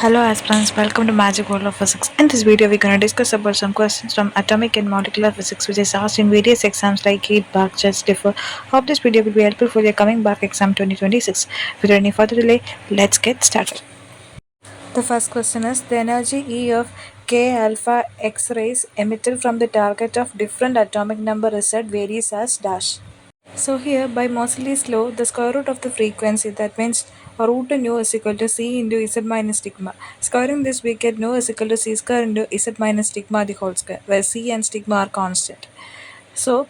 Hello aspirants, welcome to Magic World of Physics. In this video, we're going to discuss about some questions from atomic and molecular physics which is asked in various exams like GATE, Barc, Just differ. Hope this video will be helpful for your coming Barc exam 2026. Without any further delay, let's get started. The first question is the energy E of K alpha X rays emitted from the target of different atomic number is said varies as dash. So here by Moseley's law, the square root of the frequency, that means root nu is equal to c into z minus sigma. Squaring this, we get nu is equal to c square into z minus sigma the whole square, where c and sigma are constant. So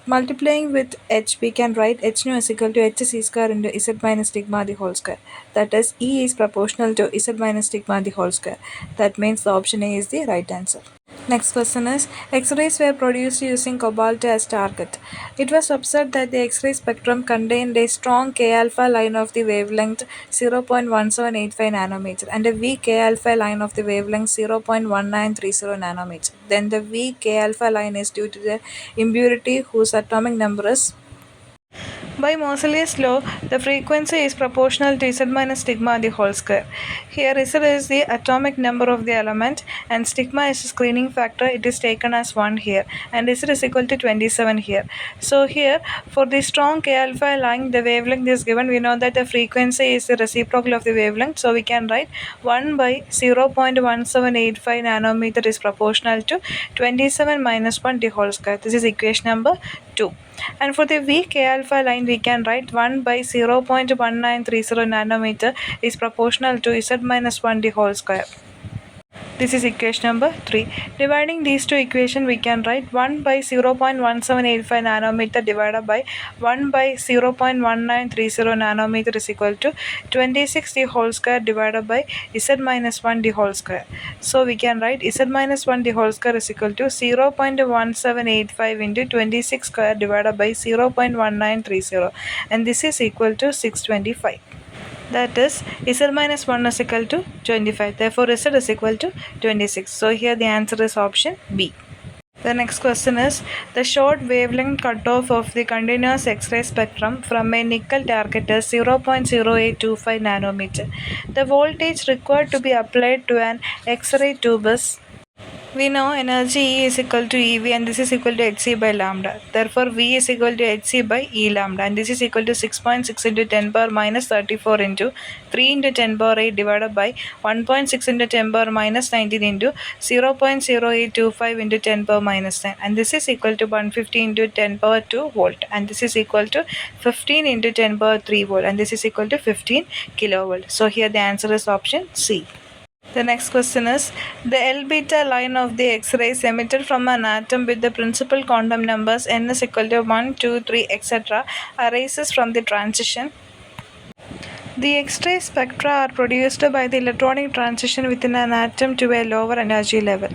multiplying with h, we can write h nu is equal to h c square into z minus sigma the whole square. That is, E is proportional to z minus sigma the whole square. That means the option A is the right answer. Next question is X-rays were produced using cobalt as target. It was observed that the X-ray spectrum contained a strong K-alpha line of the wavelength 0.1785 nanometer and a weak K-alpha line of the wavelength 0.1930 nanometer. Then the weak K-alpha line is due to the impurity whose atomic number is. By Moseley's law, the frequency is proportional to Z minus sigma the whole square. Here Z is the atomic number of the element and sigma is the screening factor. It is taken as 1 here and Z is equal to 27 here. So here for the strong K alpha line, the wavelength is given. We know that the frequency is the reciprocal of the wavelength. So we can write 1 by 0.1785 nanometer is proportional to 27 minus 1 the whole square. This is equation number 2. And for the weak K alpha line, we can write 1 by 0.1930 nanometer is proportional to Z minus 1 the whole square. This is equation number 3. Dividing these two equations, we can write 1 by 0.1785 nanometer divided by 1 by 0.1930 nanometer is equal to 26 the whole square divided by Z minus 1 the whole square. So we can write Z minus 1 the whole square is equal to 0.1785 into 26 square divided by 0.1930 and this is equal to 625. That is Z minus 1 is equal to 25. Therefore, Z is equal to 26. So, here the answer is option B. The next question is the short wavelength cutoff of the continuous X-ray spectrum from a nickel target is 0.0825 nanometer. The voltage required to be applied to an X-ray tube is. We know energy E is equal to EV and this is equal to Hc by lambda. Therefore, V is equal to Hc by E lambda and this is equal to 6.6 into 10 power minus 34 into 3 into 10 power 8 divided by 1.6 into 10 power minus 19 into 0.0825 into 10 power minus 10 and this is equal to 150 into 10 power 2 volt and this is equal to 15 into 10 power 3 volt and this is equal to 15 kilovolt. So, here the answer is option C. The next question is the L beta line of the X-rays emitted from an atom with the principal quantum numbers n is equal to 1, 2, 3, etc. arises from the transition. The X-ray spectra are produced by the electronic transition within an atom to a lower energy level.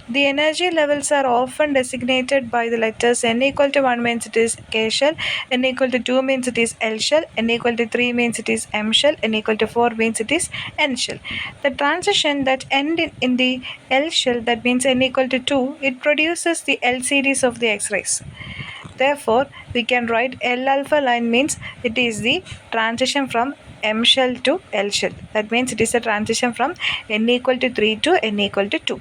The energy levels are often designated by the letters n equal to 1 means it is K shell, n equal to 2 means it is L shell, n equal to 3 means it is M shell, n equal to 4 means it is N shell. The transition that end in the L shell, that means n equal to 2, it produces the L series of the X-rays. Therefore, we can write L alpha line means it is the transition from M shell to L shell. That means it is a transition from n equal to 3 to n equal to 2.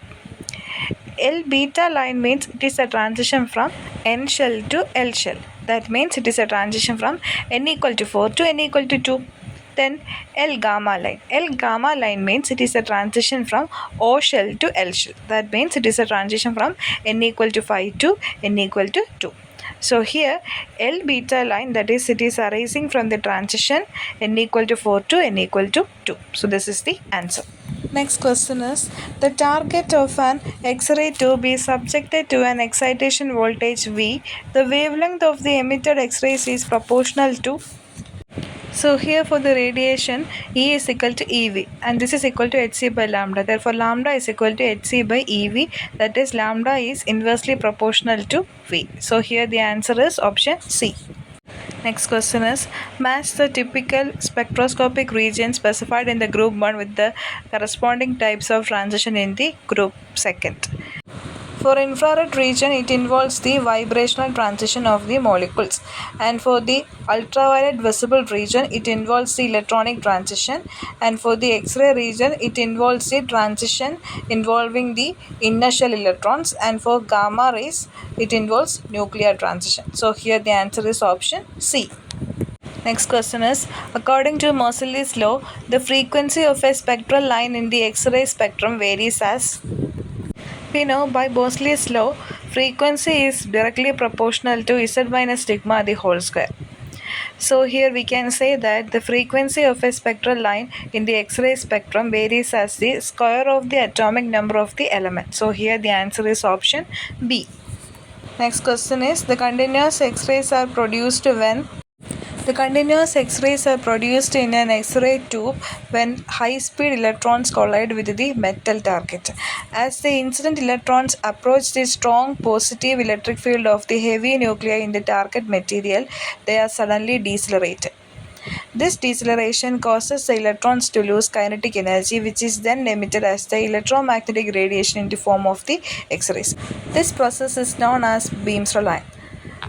L beta line means it is a transition from N shell to L shell. That means it is a transition from n equal to 4 to n equal to 2. Then L gamma line. L gamma line means it is a transition from O shell to L shell. That means it is a transition from n equal to 5 to n equal to 2. So here L beta line, that is it is arising from the transition n equal to 4 to n equal to 2. So this is the answer. Next question is the target of an X-ray tube is subjected to an excitation voltage V. The wavelength of the emitted X-rays is proportional to. So here for the radiation, E is equal to EV and this is equal to Hc by lambda. Therefore, lambda is equal to Hc by EV, that is lambda is inversely proportional to V. So here the answer is option C. Next question is match the typical spectroscopic region specified in the group 1 with the corresponding types of transition in the group 2. For infrared region, it involves the vibrational transition of the molecules, and for the ultraviolet visible region, it involves the electronic transition, and for the X-ray region, it involves the transition involving the inner shell electrons, and for gamma rays, it involves nuclear transition. So here the answer is option C. Next question is, according to Moseley's law, the frequency of a spectral line in the X-ray spectrum varies as. We know by Moseley's law, frequency is directly proportional to Z minus sigma the whole square. So here we can say that the frequency of a spectral line in the X-ray spectrum varies as the square of the atomic number of the element. So here the answer is option B. Next question is, the continuous X-rays are produced when. The continuous X-rays are produced in an X-ray tube when high-speed electrons collide with the metal target. As the incident electrons approach the strong positive electric field of the heavy nuclei in the target material, they are suddenly decelerated. This deceleration causes the electrons to lose kinetic energy, which is then emitted as the electromagnetic radiation in the form of the X-rays. This process is known as Beam's-Line.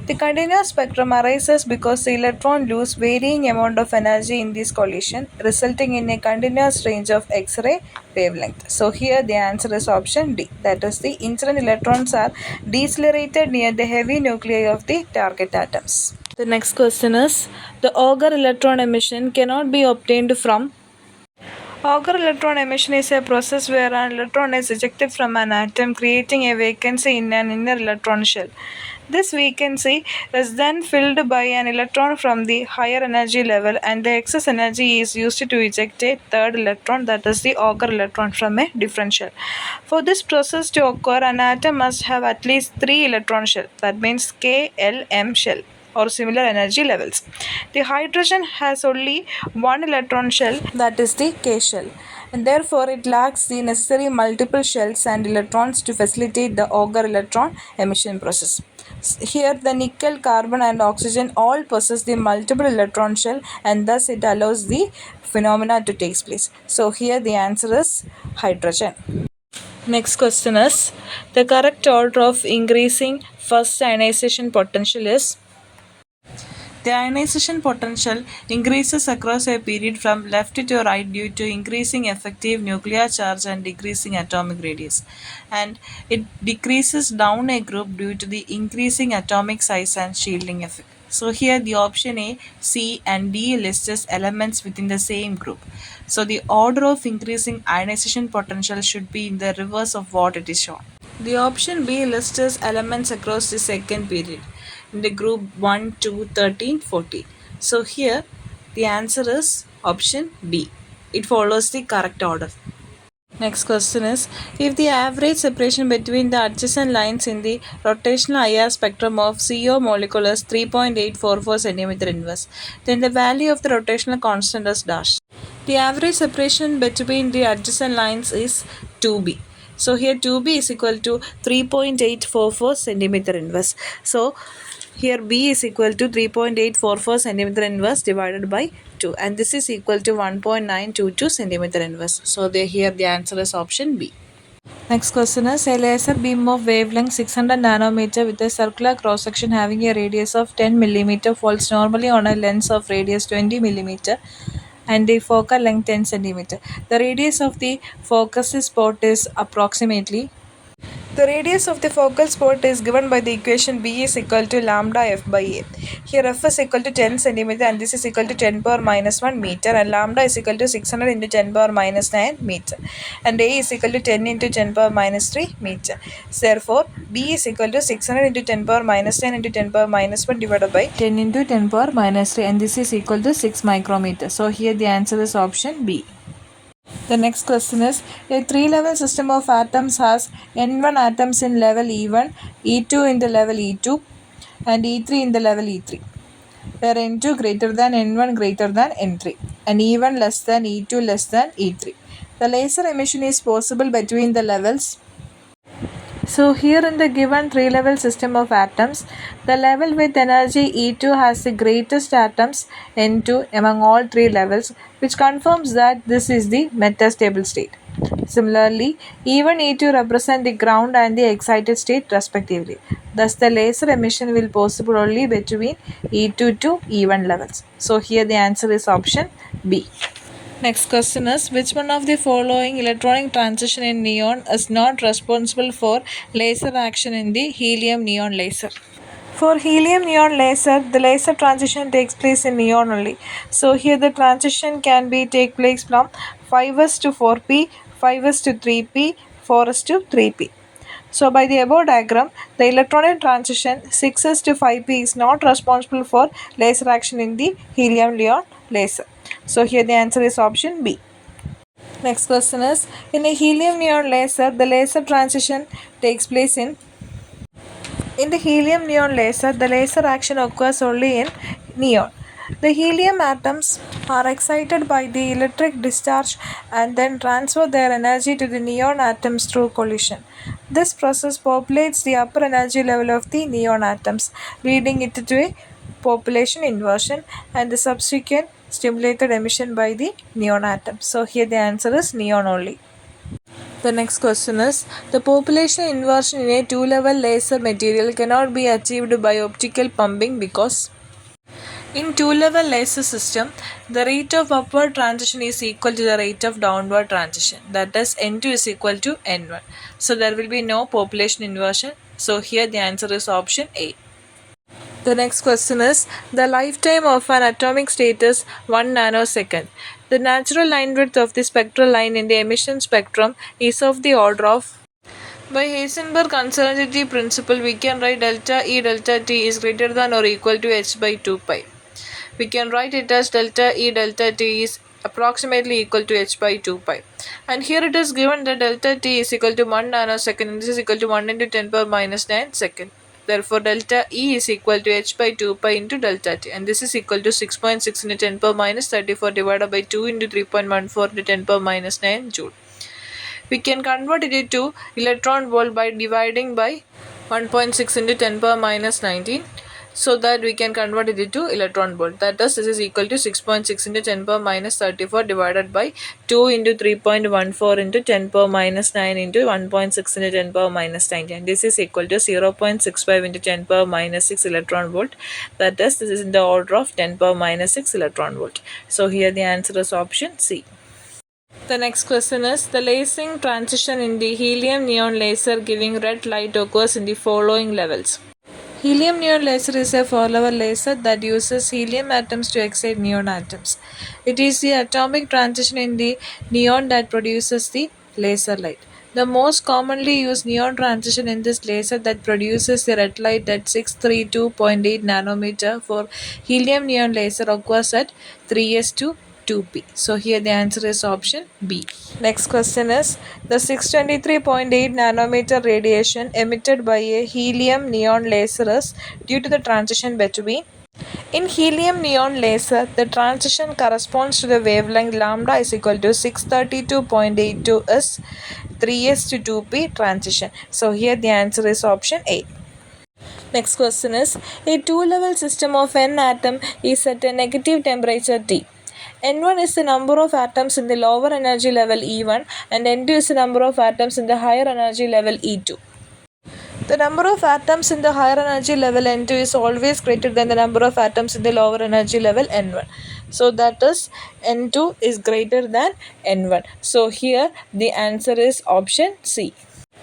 The continuous spectrum arises because the electron lose varying amount of energy in this collision, resulting in a continuous range of X-ray wavelength. So here the answer is option D. That is, the incident electrons are decelerated near the heavy nuclei of the target atoms. The next question is, the Auger electron emission cannot be obtained from. Auger electron emission is a process where an electron is ejected from an atom, creating a vacancy in an inner electron shell. This vacancy is then filled by an electron from the higher energy level, and the excess energy is used to eject a third electron, that is the Auger electron, from a different shell. For this process to occur, an atom must have at least 3 electron shells, that means K, L, M shell, or similar energy levels. The hydrogen has only one electron shell, that is the K shell, and therefore it lacks the necessary multiple shells and electrons to facilitate the Auger electron emission process. Here the nickel, carbon and oxygen all possess the multiple electron shell, and thus it allows the phenomena to take place. So here the answer is hydrogen. Next question is, the correct order of increasing first ionization potential is. The ionization potential increases across a period from left to right due to increasing effective nuclear charge and decreasing atomic radius, and it decreases down a group due to the increasing atomic size and shielding effect. So here the option A, C and D lists elements within the same group. So the order of increasing ionization potential should be in the reverse of what it is shown. The option B lists elements across the second period in the group 1, 2, 13, 14. So here the answer is option B. It follows the correct order. Next question is, if the average separation between the adjacent lines in the rotational IR spectrum of CO molecule is 3.844 cm inverse, then the value of the rotational constant is dash. The average separation between the adjacent lines is 2b. So here 2b is equal to 3.844 cm inverse. So here b is equal to 3.844 cm inverse divided by 2, and this is equal to 1.922 cm inverse. So here the answer is option B. Next question is, a laser beam of wavelength 600 nanometer with a circular cross section having a radius of 10 mm falls normally on a lens of radius 20 mm and the focal length 10 cm. The radius of the focus spot is approximately. The radius of the focal spot is given by the equation B is equal to lambda f by a. Here f is equal to 10 cm and this is equal to 10 power minus 1 meter, and lambda is equal to 600 into 10 power minus 9 meter, and a is equal to 10 into 10 power minus 3 meter. Therefore, B is equal to 600 into 10 power minus 10 into 10 power minus 1 divided by 10 into 10 power minus 3, and this is equal to 6 micrometer. So here the answer is option B. The next question is, a three-level system of atoms has N1 atoms in level E1, E2 in the level E2 and E3 in the level E3, where N2 greater than N1 greater than N3 and E1 less than E2 less than E3. The laser emission is possible between the levels. So here in the given three-level system of atoms, the level with energy E2 has the greatest atoms N2 among all three levels, which confirms that this is the metastable state. Similarly, E1 E2 represent the ground and the excited state respectively. Thus, the laser emission will possible only between E2 to E1 levels. So here the answer is option B. Next question is, which one of the following electronic transition in neon is not responsible for laser action in the helium neon laser? For helium neon laser, the laser transition takes place in neon only. So here the transition can be take place from 5s to 4p, 5s to 3p, 4s to 3p. So by the above diagram, the electronic transition 6s to 5p is not responsible for laser action in the helium neon laser. So here the answer is option B. Next question is, in a helium neon laser, the laser transition takes place in the helium neon laser, the laser action occurs only in neon. The helium atoms are excited by the electric discharge and then transfer their energy to the neon atoms through collision. This process populates the upper energy level of the neon atoms, leading it to a population inversion and the subsequent stimulated emission by the neon atoms. So here the answer is neon only. The next question is, the population inversion in a two-level laser material cannot be achieved by optical pumping because in two-level laser system, the rate of upward transition is equal to the rate of downward transition. That is, N2 is equal to N1. So there will be no population inversion. So here the answer is option A. The next question is, the lifetime of an atomic state is 1 nanosecond. The natural line width of the spectral line in the emission spectrum is of the order of. By Heisenberg uncertainty principle, we can write delta E delta t is greater than or equal to h by 2 pi. We can write it as delta E delta t is approximately equal to h by 2 pi. And here it is given that delta t is equal to 1 nanosecond and this is equal to 1 into 10 power minus 9 second. Therefore, delta E is equal to h by 2 pi into delta t, and this is equal to 6.6 into 10 power minus 34 divided by 2 into 3.14 into 10 power minus 9 joule. We can convert it to electron volt by dividing by 1.6 into 10 power minus 19, so that we can convert it to electron volt. That is, this is equal to 6.6 into 10 power minus 34 divided by 2 into 3.14 into 10 power minus 9 into 1.6 into 10 power minus 19. This is equal to 0.65 into 10 power minus 6 electron volt. That is, this is in the order of 10 power minus 6 electron volt. So here the answer is option C. The next question is, the lasing transition in the helium neon laser giving red light occurs in the following levels. Helium neon laser is a four-level laser that uses helium atoms to excite neon atoms. It is the atomic transition in the neon that produces the laser light. The most commonly used neon transition in this laser that produces the red light at 632.8 nanometer for helium neon laser occurs at 3s to 2p. So here the answer is option B. Next question is, the 623.8 nanometer radiation emitted by a helium neon laser is due to the transition between. In helium neon laser, the transition corresponds to the wavelength lambda is equal to 632.82 is 3s to 2p transition. So here the answer is option A. Next question is, a two-level system of n atom is at a negative temperature T. N1 is the number of atoms in the lower energy level E1 and N2 is the number of atoms in the higher energy level E2. The number of atoms in the higher energy level N2 is always greater than the number of atoms in the lower energy level N1. So that is, N2 is greater than N1. So here the answer is option C.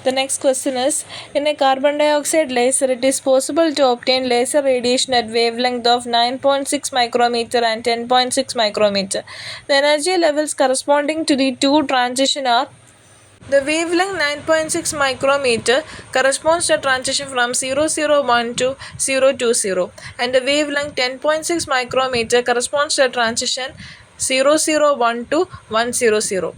The next question is, in a carbon dioxide laser, it is possible to obtain laser radiation at wavelength of 9.6 micrometer and 10.6 micrometer. The energy levels corresponding to the two transition are. The wavelength 9.6 micrometer corresponds to transition from 001 to 020 and the wavelength 10.6 micrometer corresponds to transition 001 to 100.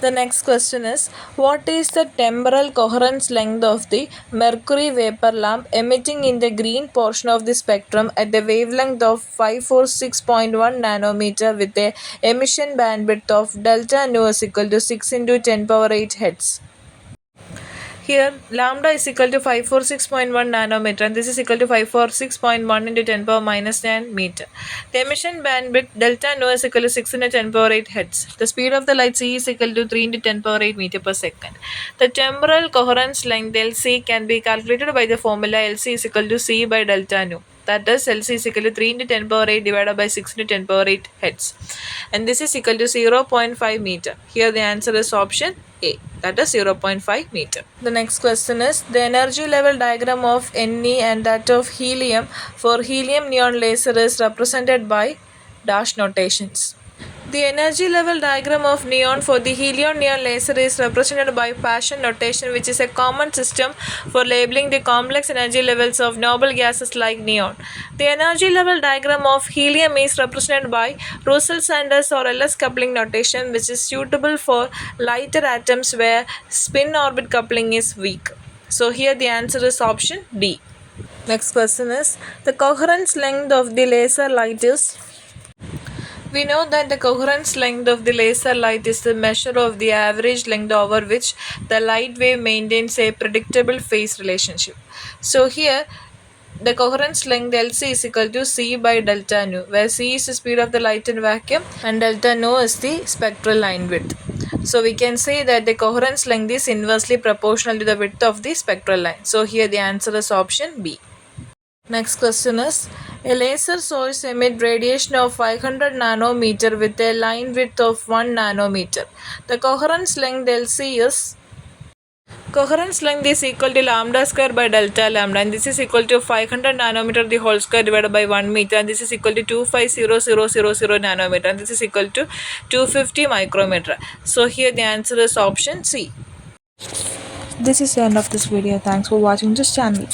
The next question is, what is the temporal coherence length of the mercury vapor lamp emitting in the green portion of the spectrum at the wavelength of 546.1 nanometer with a emission bandwidth of delta nu is equal to 6 into 10 power 8 hertz? Here lambda is equal to 546.1 nanometer and this is equal to 546.1 into 10 power minus 9 meter. The emission bandwidth delta nu is equal to 6 into 10 power 8 hertz. The speed of the light c is equal to 3 into 10 power 8 meter per second. The temporal coherence length LC can be calculated by the formula LC is equal to c by delta nu. That is LC is equal to 3 into 10 power 8 divided by 6 into 10 power 8 hertz. And this is equal to 0.5 meter. Here the answer is option A, that is 0.5 meter. The next question is the energy level diagram of Ne and that of helium for helium neon laser is represented by dash notations. The energy level diagram of neon for the helium neon laser is represented by Paschen notation, which is a common system for labeling the complex energy levels of noble gases like neon. The energy level diagram of helium is represented by Russell-Sanders or LS coupling notation, which is suitable for lighter atoms where spin orbit coupling is weak. So here the answer is option D. Next question is the coherence length of the laser light is. We know that the coherence length of the laser light is the measure of the average length over which the light wave maintains a predictable phase relationship. So here the coherence length LC is equal to C by delta nu, where C is the speed of the light in vacuum and delta nu is the spectral line width. So we can say that the coherence length is inversely proportional to the width of the spectral line. So here the answer is option B. Next question is a laser source emit radiation of 500 nanometer with a line width of 1 nanometer. The coherence length LC is equal to lambda square by delta lambda and this is equal to 500 nanometer the whole square divided by 1 meter and this is equal to 250,000 nanometer and this is equal to 250 micrometer. So here the answer is option C. This is the end of this video. Thanks for watching this channel.